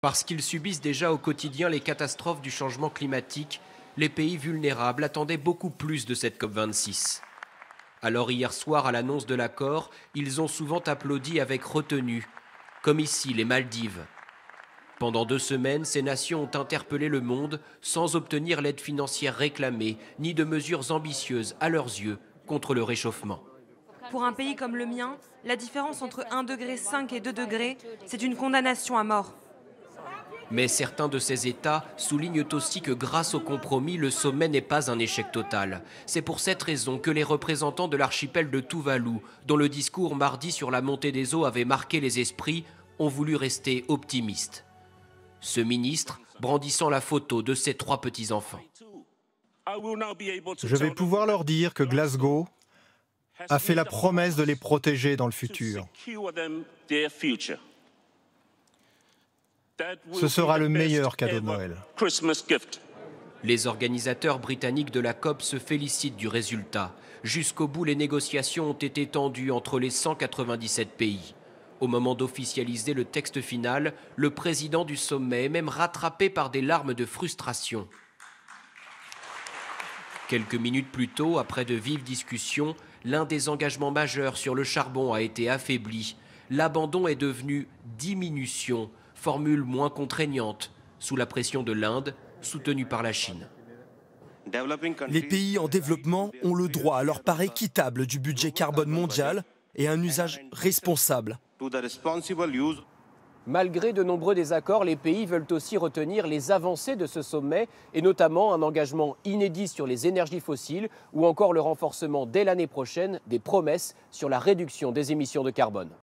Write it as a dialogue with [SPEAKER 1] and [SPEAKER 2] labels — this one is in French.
[SPEAKER 1] Parce qu'ils subissent déjà au quotidien les catastrophes du changement climatique, les pays vulnérables attendaient beaucoup plus de cette COP26. Alors hier soir, à l'annonce de l'accord, ils ont souvent applaudi avec retenue, comme ici les Maldives. Pendant 2 semaines, ces nations ont interpellé le monde sans obtenir l'aide financière réclamée, ni de mesures ambitieuses, à leurs yeux, contre le réchauffement.
[SPEAKER 2] Pour un pays comme le mien, la différence entre 1,5 degré et 2 degrés, c'est une condamnation à mort.
[SPEAKER 1] Mais certains de ces États soulignent aussi que grâce au compromis, le sommet n'est pas un échec total. C'est pour cette raison que les représentants de l'archipel de Tuvalu, dont le discours mardi sur la montée des eaux avait marqué les esprits, ont voulu rester optimistes. Ce ministre brandissant la photo de ses 3 petits-enfants.
[SPEAKER 3] Je vais pouvoir leur dire que Glasgow a fait la promesse de les protéger dans le futur. Ce sera le meilleur cadeau de Noël.
[SPEAKER 1] Les organisateurs britanniques de la COP se félicitent du résultat. Jusqu'au bout, les négociations ont été tendues entre les 197 pays. Au moment d'officialiser le texte final, le président du sommet est même rattrapé par des larmes de frustration. Quelques minutes plus tôt, après de vives discussions, l'un des engagements majeurs sur le charbon a été affaibli. L'abandon est devenu diminution, formule moins contraignante, sous la pression de l'Inde, soutenue par la Chine.
[SPEAKER 4] Les pays en développement ont le droit à leur part équitable du budget carbone mondial et un usage responsable.
[SPEAKER 1] Malgré de nombreux désaccords, les pays veulent aussi retenir les avancées de ce sommet et notamment un engagement inédit sur les énergies fossiles ou encore le renforcement dès l'année prochaine des promesses sur la réduction des émissions de carbone.